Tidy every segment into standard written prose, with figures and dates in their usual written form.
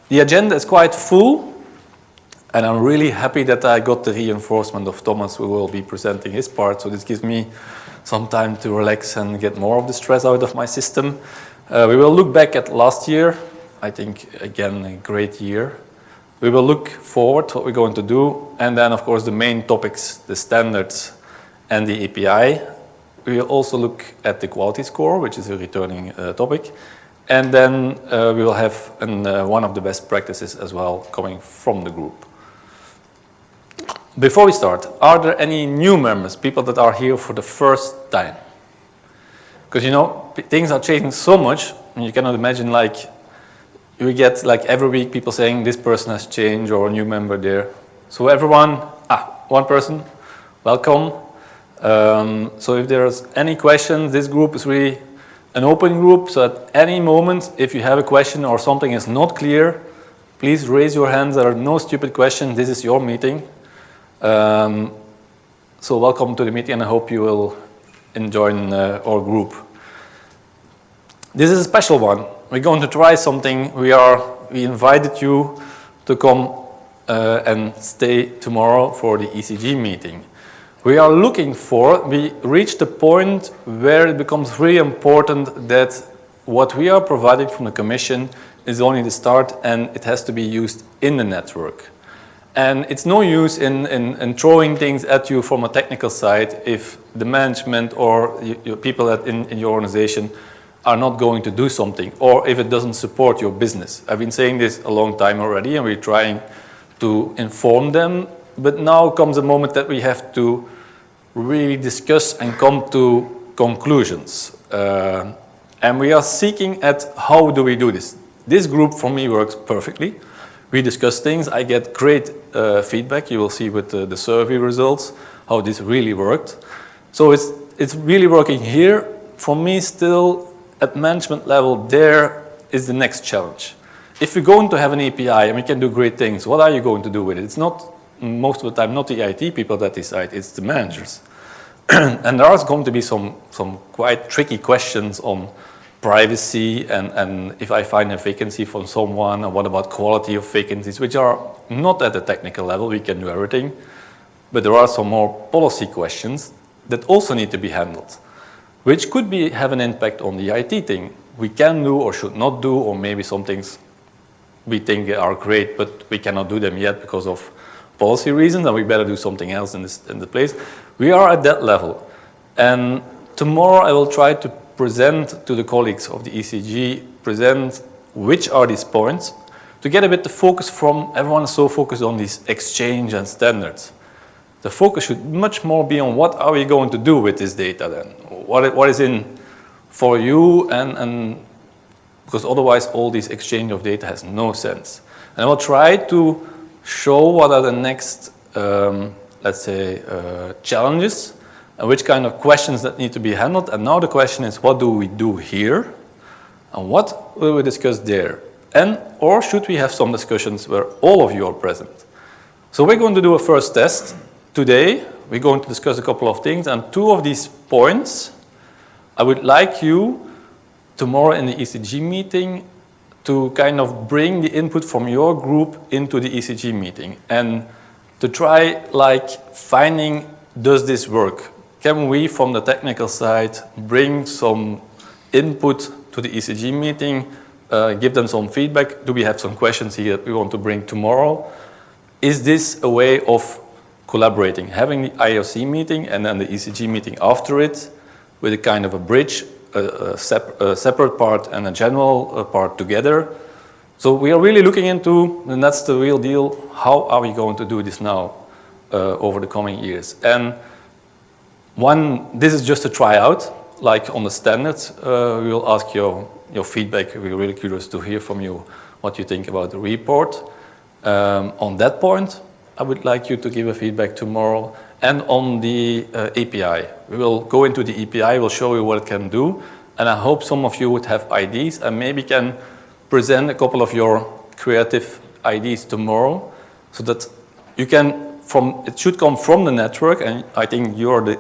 The agenda is quite full, and I'm really happy that I got the reinforcement of Thomas, who will be presenting his part. So this gives me some time to relax and get more of the stress out of my system. We will look back at last year. I think, again, a great year. We will look forward, what we're going to do, and then, of course, the main topics, the standards and the API. We will also look at the quality score, which is a returning topic. And then we will have one of the best practices as well coming from the group. Before we start, are there any new members, people that are here for the first time? Because, you know, things are changing so much, and you cannot imagine, like, you get, like, every week people saying this person has changed or a new member there. So everyone, one person, welcome. So if there's any questions, this group is really an open group, so at any moment, if you have a question or something is not clear, please raise your hands. There are no stupid questions. This is your meeting. So welcome to the meeting, and I hope you will enjoy our group. This is a special one. We're going to try something. We invited you to come and stay tomorrow for the ECG meeting. We reached a point where it becomes really important that what we are providing from the Commission is only the start, and it has to be used in the network. And it's no use in throwing things at you from a technical side if the management or your people in your organization are not going to do something, or if it doesn't support your business. I've been saying this a long time already, and we're trying to inform them. But now comes a moment that we have to really discuss and come to conclusions. And we are seeking at how do we do this. This group for me works perfectly. We discuss things. I get great feedback. You will see with the survey results how this really worked. So it's really working here. For me, still at management level, there is the next challenge. If we're going to have an API and we can do great things, what are you going to do with it? It's not, most of the time, not the IT people that decide, it's the managers. And there are going to be some quite tricky questions on privacy and if I find a vacancy from someone, and what about quality of vacancies, which are not at the technical level, we can do everything. But there are some more policy questions that also need to be handled, which could have an impact on the IT thing. We can do or should not do, or maybe some things we think are great, but we cannot do them yet because of policy reasons, and we better do something else in the place. We are at that level. And tomorrow I will try to present to the colleagues of the ECG, present which are these points, to get a bit the focus from, everyone is so focused on this exchange and standards. The focus should much more be on what are we going to do with this data then? What is in for you, and because otherwise all this exchange of data has no sense. And I will try to show what are the next, let's say, challenges and which kind of questions that need to be handled. And now the question is, what do we do here? And what will we discuss there? Or should we have some discussions where all of you are present? So we're going to do a first test. Today, we're going to discuss a couple of things. And two of these points, I would like you tomorrow in the ECG meeting to kind of bring the input from your group into the ECG meeting and to try like finding, does this work? Can we from the technical side bring some input to the ECG meeting, give them some feedback? Do we have some questions here that we want to bring tomorrow? Is this a way of collaborating, having the IOC meeting and then the ECG meeting after it with a kind of a bridge, a separate part and a general part together? So we are really looking into, and that's the real deal, how are we going to do this now over the coming years? And this is just a tryout, like on the standards. We will ask your feedback. We're really curious to hear from you what you think about the report. On that point, I would like you to give a feedback tomorrow. And on the API, we will go into the API, we'll show you what it can do. And I hope some of you would have ideas and maybe can present a couple of your creative ideas tomorrow so that you can, it should come from the network, and I think you're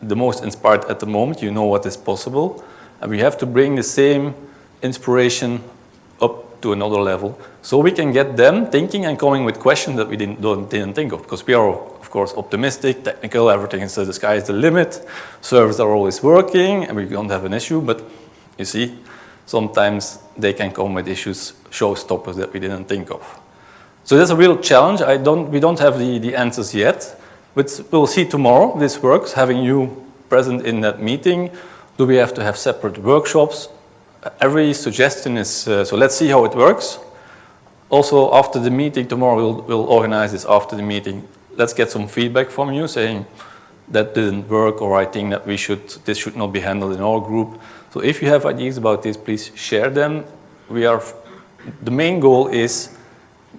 the most inspired at the moment. You know what is possible. And we have to bring the same inspiration up to another level, so we can get them thinking and coming with questions that we didn't think of, because we are, of course, optimistic, technical, everything is the sky is the limit, servers are always working, and we don't have an issue, but you see, sometimes they can come with issues, showstoppers that we didn't think of. So that's a real challenge. We don't have the answers yet, but we'll see tomorrow if this works, having you present in that meeting. Do we have to have separate workshops? Every suggestion is, so let's see how it works. Also, after the meeting tomorrow, we'll organize this after the meeting. Let's get some feedback from you saying that didn't work, or I think that this should not be handled in our group. So if you have ideas about this, please share them. The main goal is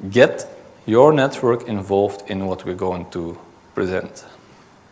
get your network involved in what we're going to present.